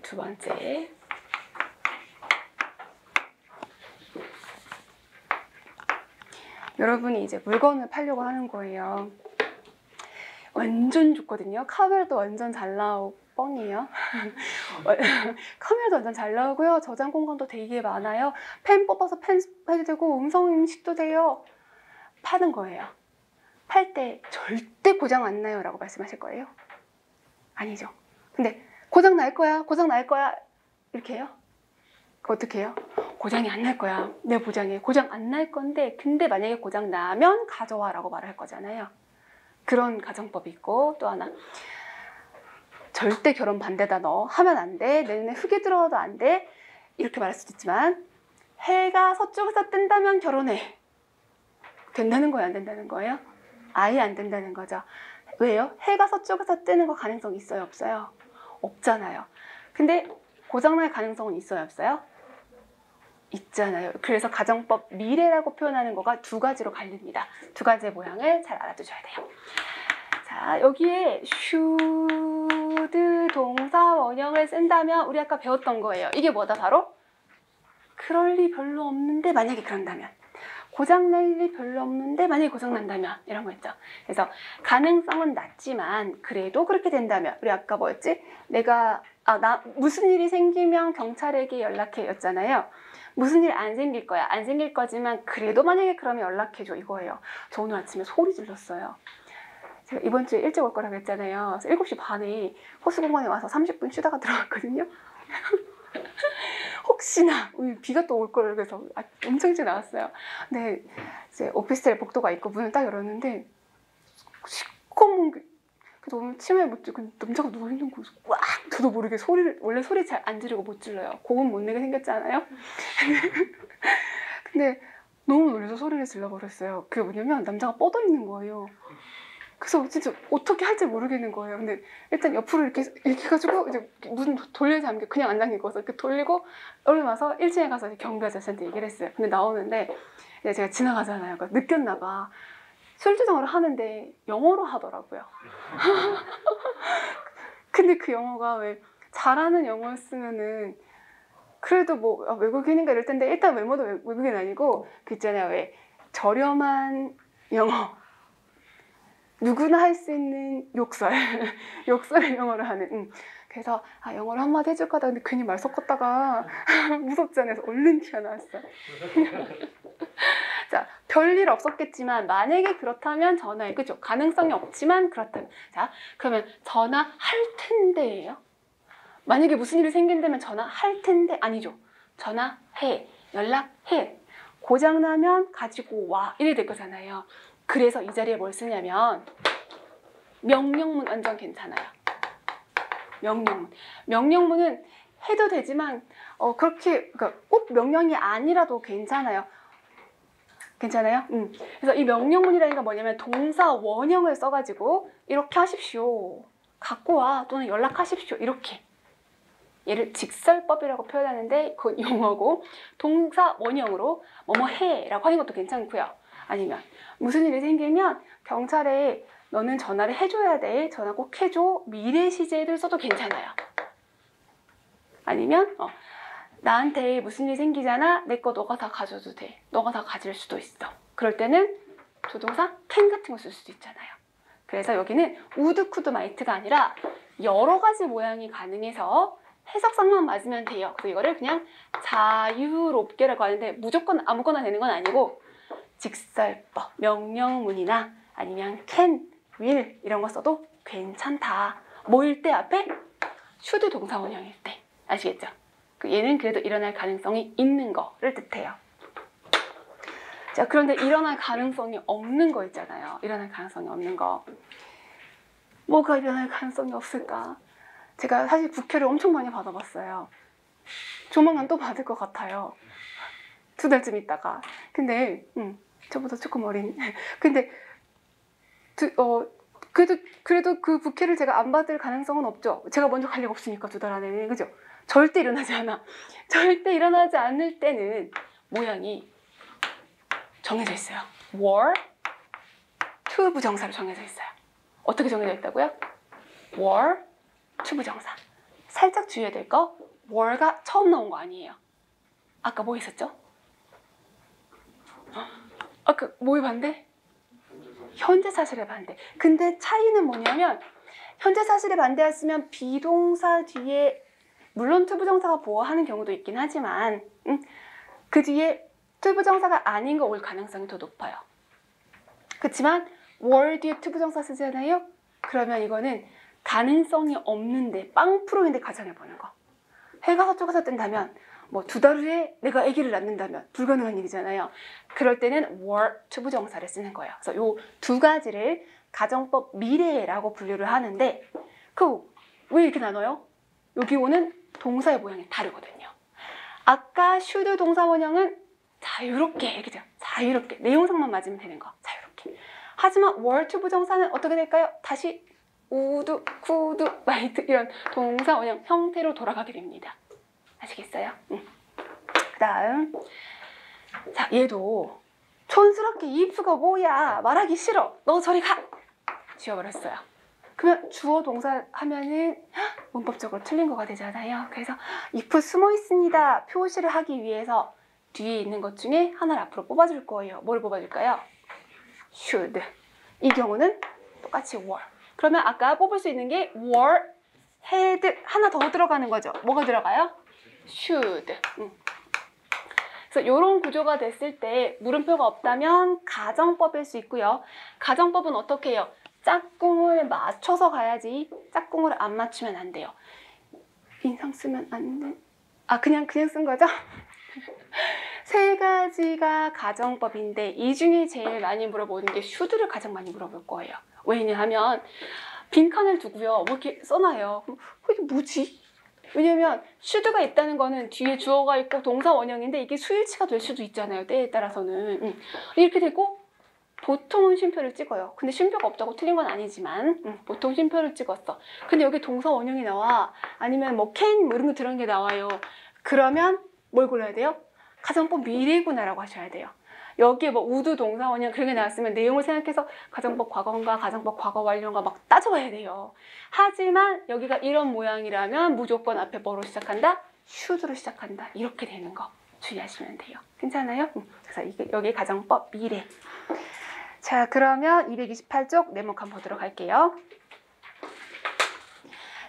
두 번째. 여러분이 이제 물건을 팔려고 하는 거예요. 완전 좋거든요. 카메라도 완전 잘 나오고 뻥이에요. 카메라도 완전 잘 나오고요. 저장 공간도 되게 많아요. 펜 뽑아서 펜 해도 되고 음성 인식도 돼요. 파는 거예요. 팔 때 절대 고장 안 나요 라고 말씀하실 거예요? 아니죠. 근데 고장 날 거야, 고장 날 거야 이렇게 해요? 그거 어떻게 해요? 고장이 안 날 거야. 내 보장에 고장 안 날 건데 근데 만약에 고장 나면 가져와 라고 말을 할 거잖아요. 그런 가정법이 있고 또 하나, 절대 결혼 반대다. 너 하면 안 돼. 내 눈에 흙이 들어와도 안 돼. 이렇게 말할 수도 있지만 해가 서쪽에서 뜬다면 결혼해. 된다는 거예요? 안 된다는 거예요? 아예 안 된다는 거죠. 왜요? 해가 서쪽에서 뜨는 거 가능성 있어요? 없어요? 없잖아요. 근데 고장날 가능성은 있어요? 없어요? 있잖아요. 그래서 가정법 미래라고 표현하는 거가 두 가지로 갈립니다. 두 가지의 모양을 잘 알아두셔야 돼요. 자, 여기에 should 동사 원형을 쓴다면 우리 아까 배웠던 거예요. 이게 뭐다? 바로 그럴 리 별로 없는데 만약에 그런다면, 고장날 리 별로 없는데 만약에 고장난다면, 이런 거 있죠. 그래서 가능성은 낮지만 그래도 그렇게 된다면, 우리 아까 뭐였지? 무슨 일이 생기면 경찰에게 연락해 였잖아요. 무슨 일 안 생길 거야. 안 생길 거지만 그래도 만약에 그러면 연락해줘 이거예요. 저 오늘 아침에 소리 질렀어요. 제가 이번 주에 일찍 올 거라고 했잖아요. 그래서 7시 반에 호수공원에 와서 30분 쉬다가 들어갔거든요. 혹시나 비가 또 올 걸 그래서 엄청 일찍 나왔어요. 근데 이제 오피스텔 복도가 있고 문을 딱 열었는데 시커먼 게, 너무 치마에 못 들고 남자가 누워있는 거예요. 꽉! 저도 모르게 원래 소리 잘 안 지르고 못 질러요. 고음 못 내게 생겼잖아요. 근데 너무 놀라서 소리를 질러버렸어요. 그게 뭐냐면 남자가 뻗어있는 거예요. 그래서 진짜 어떻게 할지 모르겠는 거예요. 근데 일단 옆으로 이렇게 해가지고 이제 문 돌려서 잠겨, 그냥 안 잠기고서 이렇게 돌리고 얼른 와서 1층에 가서 경비 아저씨한테 얘기를 했어요. 근데 나오는데 이제 제가 지나가잖아요. 그러니까 느꼈나 봐. 술주정을 하는데 영어로 하더라고요. 근데 그 영어가 왜 잘하는 영어였으면은 그래도 뭐 외국인인가 이럴 텐데 일단 외모도 외국인 아니고 그 있잖아요. 왜 저렴한 영어, 누구나 할 수 있는 욕설을 영어로 하는. 그래서 영어로 한마디 해줄까 하다 근데 괜히 말 섞었다가 무섭잖아요. 그래서 얼른 튀어나왔어요. 자, 별일 없었겠지만 만약에 그렇다면 전화해. 그죠? 가능성이 없지만 그렇다면. 자, 그러면 전화할 텐데예요. 만약에 무슨 일이 생긴다면 전화할 텐데 아니죠. 전화해. 연락해. 고장나면 가지고 와. 이래 될 거잖아요. 그래서 이 자리에 뭘 쓰냐면 명령문 완전 괜찮아요. 명령문은 해도 되지만 그렇게 그러니까 꼭 명령이 아니라도 괜찮아요. 괜찮아요? 그래서 이 명령문이라는 게 뭐냐면 동사 원형을 써가지고 이렇게 하십시오. 갖고 와 또는 연락하십시오. 이렇게. 얘를 직설법이라고 표현하는데 그건 용어고, 동사 원형으로 뭐뭐 해라고 하는 것도 괜찮고요. 아니면 무슨 일이 생기면 경찰에 너는 전화를 해줘야 돼. 전화 꼭 해줘. 미래 시제를 써도 괜찮아요. 아니면 나한테 무슨 일이 생기잖아. 내 거 너가 다 가져도 돼. 너가 다 가질 수도 있어. 그럴 때는 조동사 can 같은 거 쓸 수도 있잖아요. 그래서 여기는 would, could, might가 아니라 여러 가지 모양이 가능해서 해석상만 맞으면 돼요. 그래서 이거를 그냥 자유롭게라고 하는데 무조건 아무거나 되는 건 아니고 직설법, 명령문이나 아니면 can, will 이런 거 써도 괜찮다. 뭐일 때 앞에? should 동사 원형일 때. 아시겠죠? 얘는 그래도 일어날 가능성이 있는 거를 뜻해요. 자, 그런데 일어날 가능성이 없는 거 있잖아요. 일어날 가능성이 없는 거. 뭐가 일어날 가능성이 없을까? 제가 사실 국회를 엄청 많이 받아봤어요. 조만간 또 받을 것 같아요. 2달쯤 있다가. 근데 저보다 조금 어린. 근데 그래도 그 국회를 제가 안 받을 가능성은 없죠. 제가 먼저 갈 리가 없으니까 2달 안에는. 그죠? 절대 일어나지 않아. 절대 일어나지 않을 때는 모양이 정해져 있어요. were to 부정사로 정해져 있어요. 어떻게 정해져 있다고요? were to 부정사. 살짝 주의해야 될 거, were가 처음 나온 거 아니에요. 아까 뭐 있었죠? 아까 뭐의 반대? 현재 사실의 반대. 근데 차이는 뭐냐면 현재 사실의 반대였으면 비동사 뒤에 물론 to 부정사가 보어하는 경우도 있긴 하지만 그 뒤에 to 부정사가 아닌 거 올 가능성이 더 높아요. 그렇지만 were 뒤에 to 부정사 쓰잖아요. 그러면 이거는 가능성이 없는데 빵프로인데 가정해보는 거. 해가 서쪽에서 뜬다면 뭐 2달 후에 내가 아기를 낳는다면 불가능한 일이잖아요. 그럴 때는 were to 부정사를 쓰는 거예요. 그래서 요 2가지를 가정법 미래라고 분류를 하는데 왜 이렇게 나눠요? 여기 오는 동사의 모양이 다르거든요. 아까 should 동사 원형은 자유롭게 이렇게 돼요. 자유롭게 내용상만 맞으면 되는 거. 자유롭게. 하지만 were to 부정사는 어떻게 될까요? 다시 would, could, might 이런 동사 원형 형태로 돌아가게 됩니다. 아시겠어요? 그 다음 자 얘도 촌스럽게 if가 뭐야 말하기 싫어 너 저리 가 지워버렸어요. 그러면 주어 동사 하면은 문법적으로 틀린 거가 되잖아요. 그래서 if 숨어 있습니다 표시를 하기 위해서 뒤에 있는 것 중에 하나를 앞으로 뽑아줄 거예요. 뭘 뽑아줄까요? should. 이 경우는 똑같이 were. 그러면 아까 뽑을 수 있는 게 were, had 하나 더 들어가는 거죠. 뭐가 들어가요? should. 그래서 이런 구조가 됐을 때 물음표가 없다면 가정법일 수 있고요. 가정법은 어떻게 해요? 짝꿍을 맞춰서 가야지 짝꿍을 안 맞추면 안 돼요. 인상 쓰면 안 돼. 그냥 쓴 거죠? 3가지가 가정법인데 이 중에 제일 많이 물어보는 게 should를 가장 많이 물어볼 거예요. 왜냐하면 빈칸을 두고요. 뭐 이렇게 써놔요. 이게 뭐지? 왜냐면 should가 있다는 거는 뒤에 주어가 있고 동사 원형인데 이게 수일치가 될 수도 있잖아요. 때에 따라서는. 이렇게 되고 보통은 쉼표를 찍어요. 근데 쉼표가 없다고 틀린 건 아니지만 보통 쉼표를 찍었어. 근데 여기 동사 원형이 나와. 아니면 뭐 can 뭐 이런 거 들어간 게 나와요. 그러면 뭘 골라야 돼요? 가정법 미래구나라고 하셔야 돼요. 여기에 뭐 우드 동사 원형 그런 게 나왔으면 내용을 생각해서 가정법 과거인가 가정법 과거 완료인가 막 따져봐야 돼요. 하지만 여기가 이런 모양이라면 무조건 앞에 뭐로 시작한다? should로 시작한다. 이렇게 되는 거 주의하시면 돼요. 괜찮아요? 그래서 이게 여기 가정법 미래. 자, 그러면 228쪽 네모칸 보도록 할게요.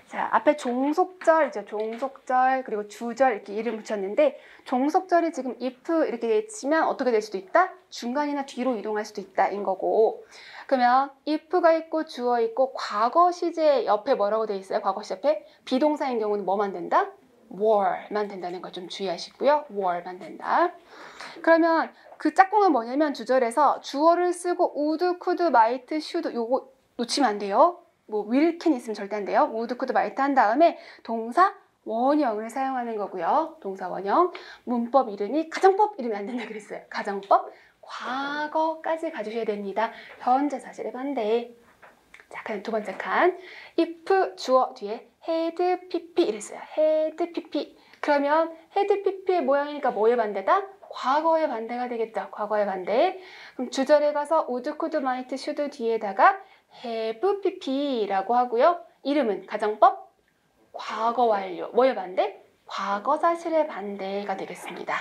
자, 앞에 종속절이죠. 종속절 그리고 주절 이렇게 이름 붙였는데 종속절이 지금 if 이렇게 치면 어떻게 될 수도 있다? 중간이나 뒤로 이동할 수도 있다 인 거고 그러면 if가 있고 주어 있고 과거 시제 옆에 뭐라고 돼 있어요? 과거 시 옆에 비동사인 경우는 뭐만 된다? were만 된다는 걸 좀 주의하시고요. were만 된다. 그러면 그 짝꿍은 뭐냐면 주절에서 주어를 쓰고 would, could, might, should 요거 놓치면 안 돼요. 뭐 will, can 있으면 절대 안 돼요. would, could, might 한 다음에 동사 원형을 사용하는 거고요. 동사 원형. 문법 이름이 가정법 이름이 안 된다 그랬어요. 가정법 과거까지 가주셔야 됩니다. 현재 사실의 반대. 자, 그럼 두 번째 칸. if 주어 뒤에 had, pp 이랬어요. had, pp. 그러면 had, pp의 모양이니까 뭐의 반대다? 과거의 반대가 되겠죠. 과거의 반대. 그럼 주절에 가서 would, could, might, should 뒤에다가 have, pp라고 하고요. 이름은 가정법 과거 완료. 뭐의 반대? 과거 사실의 반대가 되겠습니다.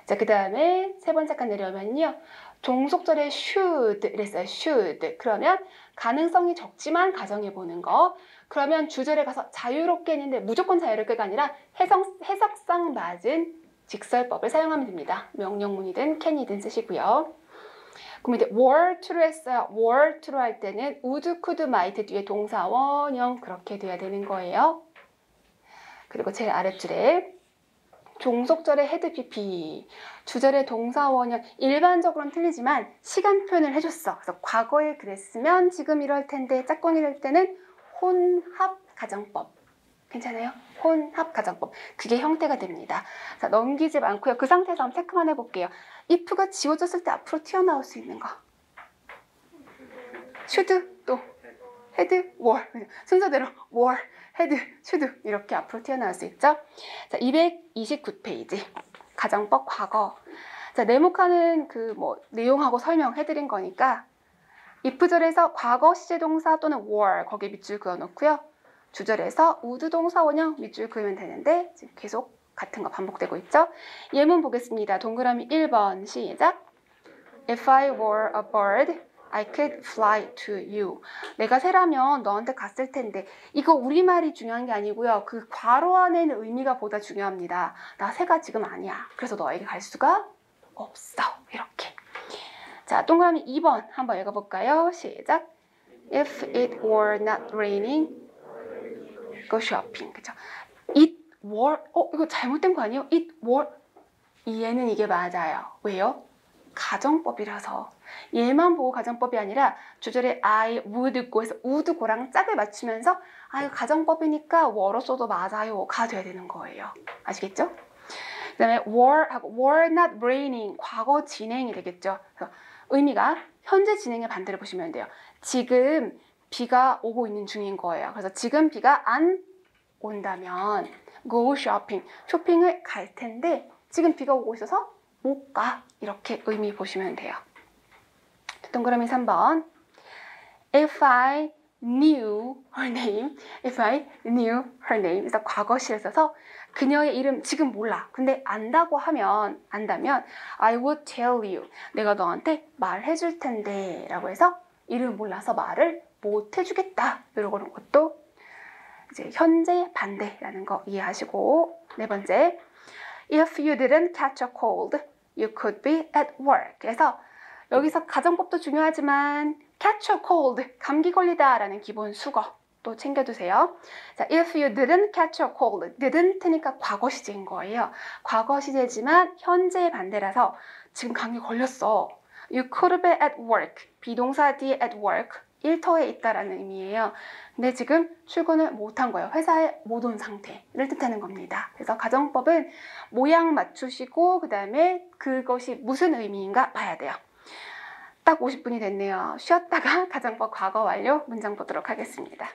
자, 그 다음에 세 번째 칸 내려오면요. 종속절에 should 이랬어요. should. 그러면 가능성이 적지만 가정해보는 거. 그러면 주절에 가서 자유롭게 했는데 무조건 자유롭게가 아니라 해석상 맞은 직설법을 사용하면 됩니다. 명령문이든 can이든 쓰시고요. 그럼 이제 were to로 했어요. were to로 할 때는 would, could, might 뒤에 동사 원형 그렇게 돼야 되는 거예요. 그리고 제일 아랫줄에 종속절의 헤드 PP, 주절의 동사 원형 일반적으로는 틀리지만 시간 표현을 해줬어. 그래서 과거에 그랬으면 지금 이럴 텐데 짝꿍이 될 때는 혼합 가정법. 괜찮아요? 혼합 가정법. 그게 형태가 됩니다. 자, 넘기지 않고요. 그 상태에서 한번 체크만 해볼게요. if가 지워졌을 때 앞으로 튀어나올 수 있는 거. should, 또 헤드, were. 순서대로 were, 헤드, should 이렇게 앞으로 튀어나올 수 있죠. 자, 229페이지. 가정법 과거. 자, 네모칸은 그 내용하고 설명해드린 거니까 if절에서 과거 시제 동사 또는 were 거기에 밑줄 그어놓고요. 주절에서 우드 동사 원형 밑줄 그으면 되는데 지금 계속 같은 거 반복되고 있죠. 예문 보겠습니다. 동그라미 1번 시작. If I were a bird, I could fly to you. 내가 새라면 너한테 갔을 텐데. 이거 우리말이 중요한 게 아니고요. 그 괄호 안에 있는 의미가 보다 중요합니다. 나 새가 지금 아니야. 그래서 너에게 갈 수가 없어. 이렇게. 자, 동그라미 2번 한번 읽어볼까요? 시작. If it were not raining, go shopping. 그죠? It were, 이거 잘못된 거 아니에요? It were, 얘는 이게 맞아요. 왜요? 가정법이라서. 얘만 보고 가정법이 아니라 주절에 I would go 해서 would go랑 짝을 맞추면서 이거 가정법이니까 were로 써도 맞아요 가 돼야 되는 거예요. 아시겠죠? 그 다음에 were하고 were not raining 과거 진행이 되겠죠. 그래서 의미가 현재 진행의 반대를 보시면 돼요. 지금 비가 오고 있는 중인 거예요. 그래서 지금 비가 안 온다면 go shopping, 쇼핑을 갈 텐데 지금 비가 오고 있어서 못 가. 이렇게 의미 보시면 돼요. 동그라미 3번. If I knew her name, if I knew her name. 그래서 과거시를 써서 그녀의 이름 지금 몰라. 근데 안다면 I would tell you. 내가 너한테 말해줄 텐데 라고 해서 이름 몰라서 말을 못 해주겠다. 이런 것도 이제 현재 반대라는 거 이해하시고. 네 번째. If you didn't catch a cold, you could be at work. 그래서 여기서 가정법도 중요하지만 catch a cold, 감기 걸리다 라는 기본 수거 또 챙겨두세요. 자, if you didn't catch a cold, didn't니까 과거 시제인 거예요. 과거 시제지만 현재의 반대라서 지금 감기 걸렸어. You could be at work, 비동사 뒤에 at work, 일터에 있다라는 의미예요. 근데 지금 출근을 못한 거예요. 회사에 못 온 상태를 뜻하는 겁니다. 그래서 가정법은 모양 맞추시고 그 다음에 그것이 무슨 의미인가 봐야 돼요. 딱 50분이 됐네요. 쉬었다가 가정법 과거 완료 문장 보도록 하겠습니다.